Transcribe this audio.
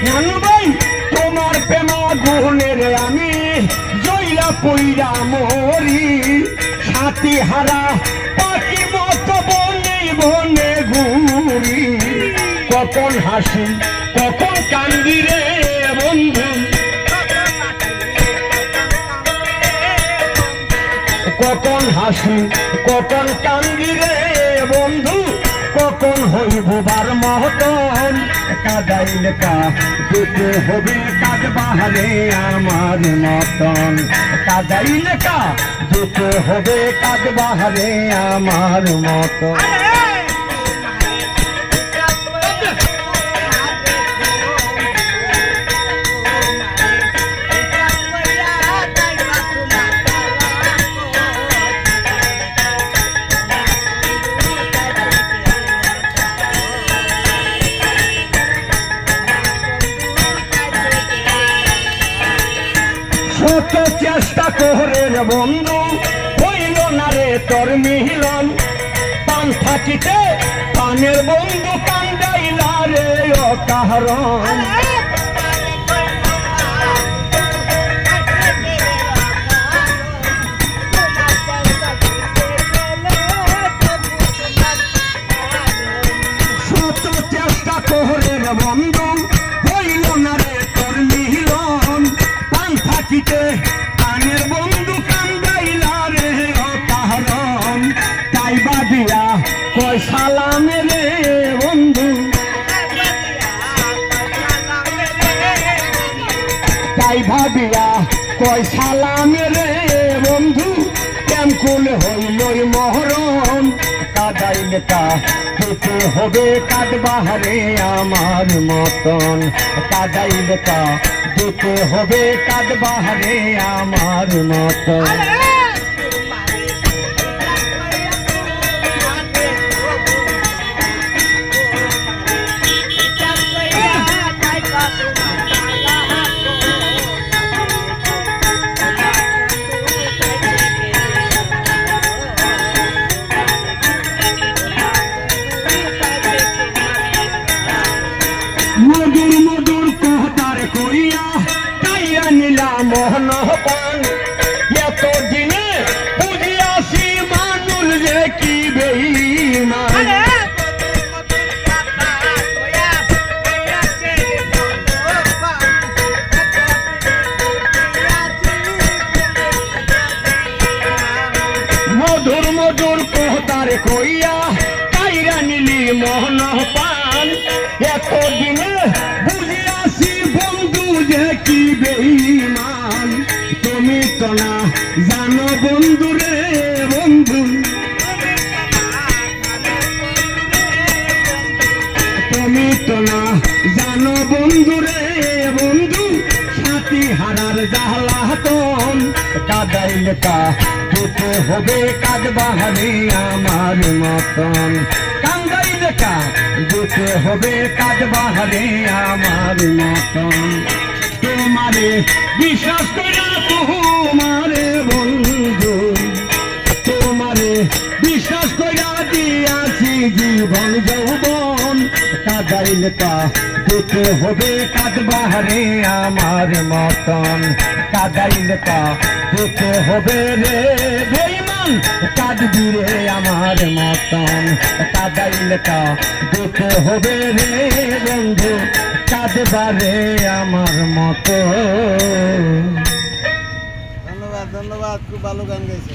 নানু ভাই তোমার প্রেমা গুণের আমি জইলা পইরা মরি সাথী হারা পাখির মতো বনে বনে ঘুরি কখন হাসি কখন কান্দি রে বন্ধু কখন হাসি কখন কান্দি রে বন্ধু কখন হইবার মহতন কাদাইলে যেতে হবে কাজ বাহারে আমার মতন কাদাইলে যেতে হবে কাজ বাহারে আমার মতন কত চেষ্টা করে রে বন্ধু হইল না রে তোর মিলন পান থাকিতে পানের বন্ধু কান্দাইলা রে অকারণ কত চেষ্টা করে রে বন্ধু হইল না রে তোর মিলন থাকিতে কানের বন্ধু কান্দাইলা রে অকারণ তাই বাদিয়া কয় সালামে রে বন্ধু তাই ভাবিয়া কয় সালামে রে বন্ধু কেম কুল হইল মহরণ কাদাইলে যেতে হবে কাদ বাহারে আমার মতন কাদাইলে যেতে হবে কাদ বাহারে আমার মতন মধুর মধুর কোহতার কইয়া তাইয়া নিলা মোহন পান এত দিনে বুঝিয়াছি মানুষ যে কি বেঈমান মধুর মধুর কোহতার কইয়া তাইয়া নিলি মোহন পান এত দিনে বুঝিয়াছি বন্ধু যে কি বেঈমান তুমি তো না জানো বন্ধু রে বন্ধু তুমি তো না জানো বন্ধু রে বন্ধু সাথী হারার জ্বালাতন কাদাইলে যেতে হবে কাজ বাহারে আমার মতন কান্দাইলে যেতে হবে কাজ বাহারে আমার মতন তোমারে বিশ্বাস করা তোমারে বন্ধু তোমারে বিশ্বাস করা দিয়াছি জীবন যৌবন কাদাইলে যেতে হবে কাজ বাহারে আমার মতন কাদাইলে যেতে হবে রে বেঈমান কাঁদবি রে আমার মতন কাদাইলে যেতে হবে রে বন্ধু কাঁদবারে আমার মতো। ধন্যবাদ ধন্যবাদ, খুব ভালো গান গাইছে।